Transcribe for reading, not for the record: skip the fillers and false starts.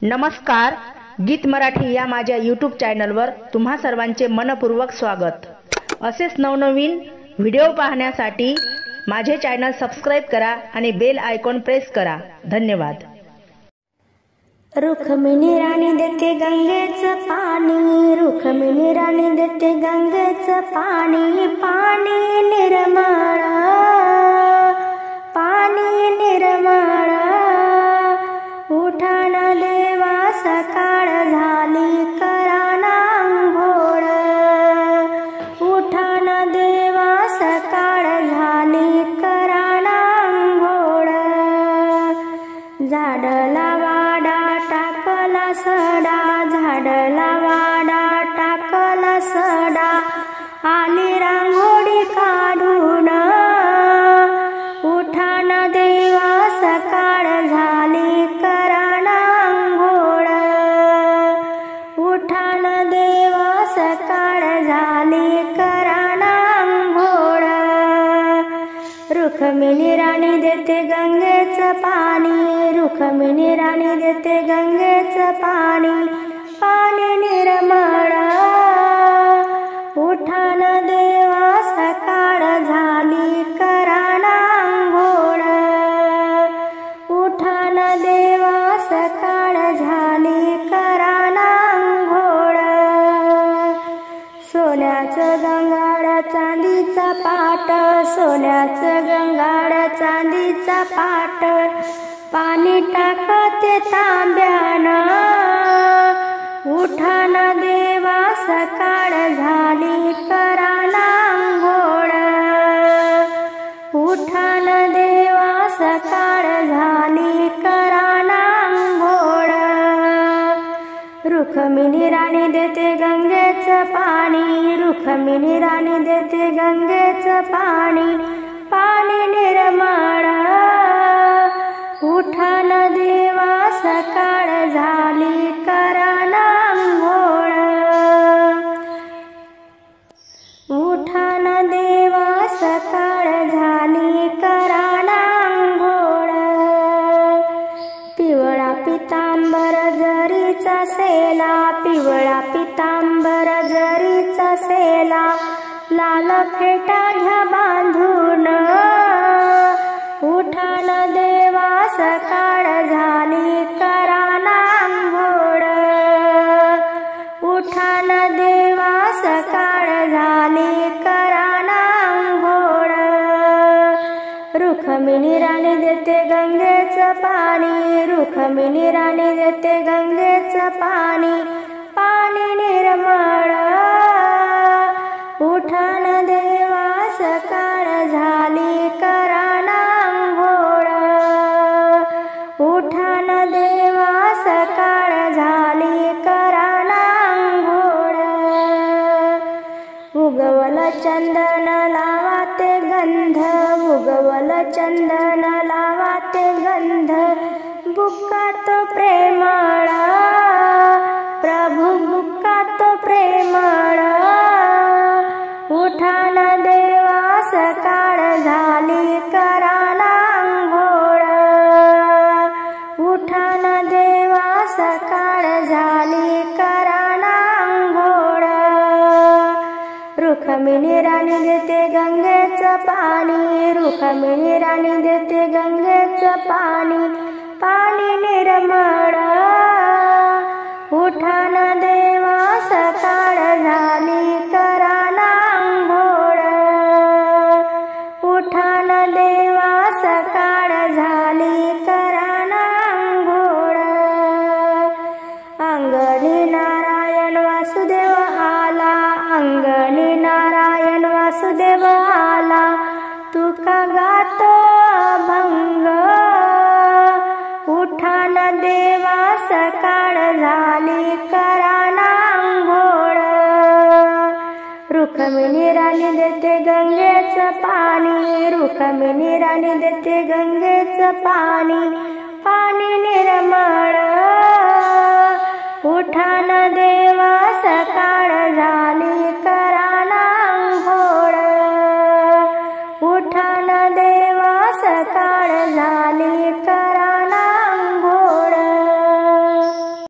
नमस्कार, गीत मराठी या माझ्या यूट्यूब चॅनलवर तुम्हा सर्वांचे मनपूर्वक स्वागत। असेच नवनवीन व्हिडिओ पाहण्यासाठी माझे चॅनल सबस्क्राइब करा आणि बेल आयकॉन प्रेस करा। धन्यवाद। रुक्मिणी राणी देते गंगेचं पाणी, रुक्मिणी राणी देते गंगेचं पाणी, पाणी निर्मळ, पाणी निर्मळ। उठान देवा सकाळ झाली, कराना अंघोळ, उठान देवा सकाळ झाली, कराना अंघोळ। झाडला वाडा टाकला सडा, झाडला वाडा टाकला सडा, आली रांगोळी काढून, उठान देवा सकाळ झाली, कराना अंघोळ, उठान देवा सकाळ झाली, कराना अंघोळ। रुक्मिणी राणी देते गंगेचं पाणी, रुक्मिणी राणी देते गंगेचं पाणी, पाणी निर्मळ। उठान देवा सकाळ झाली, कराना अंघोळ, उठान देवा सकाळ झाली, कराना अंघोळ। सोन्याचं गंगाळ चांदीचा पाट, सोन्याचं गंगाळ चांदीचा पाट, पाणी टाकते तांब्यानं, उठान देवा सकाळ झाली, कराना अंघोळ, उठान देवा सकाळ झाली, कराना अंघोळ। रुक्मिणी राणी देते गंगेचं पाणी, रुक्मिणी राणी देते गंगेचं पाणी, पाणी निर्मळ। उठान देवा सकाळ झाली, कराना अंघोळ, उठान देवा सकाळ झाली, कराना अंघोळ। पिवळा पितांबर जरीचा सेला, पिवळा पितांबर जरीचा सेला, लाल फेटा घ्या बांधून, उठान देवा सकाळ झाली, कराना अंघोळ, उठान देवा सकाळ झाली, कराना अंघोळ। रुक्मिणी राणी देते गंगेचं पाणी, रुक्मिणी राणी देते गंगेचं पाणी, पाणी निर्मळ। उठान देवा सकाळ झाली, कराना अंघोळ, उठान देवा सकाळ झाली, कराना अंघोळ। उगवल चंदन लावाते गंध, उगवल चंदन लावाते गंध, बुक्का तो प्रेमळ, प्रभू बुक्का तो प्रेमळ। उठान देवा सकाळ झाली, कराना अंघोळ, उठान देवा सकाळ झाली, कराना अंघोळ। रुक्मिणी राणी देते गंगेचं पाणी, रुक्मिणी राणी देते गंगेचं पाणी, पाणी निर्मळ। उठान देवा सकाळ झाली, कराना अंघोळ, उठान देवा सकाळ झाली, कराना अंघोळ। अंगणी नारायण वासुदेव आला, अंगणी नारायण वासुदेव आला, तुका गातो अभंग, उठान देवा सकाळ झाली, कराना अंघोळ। रुक्मिणी राणी देते गंगेचं पाणी, रुक्मिणी राणी देते गंगेचं पाणी, पाणी निर्मळ।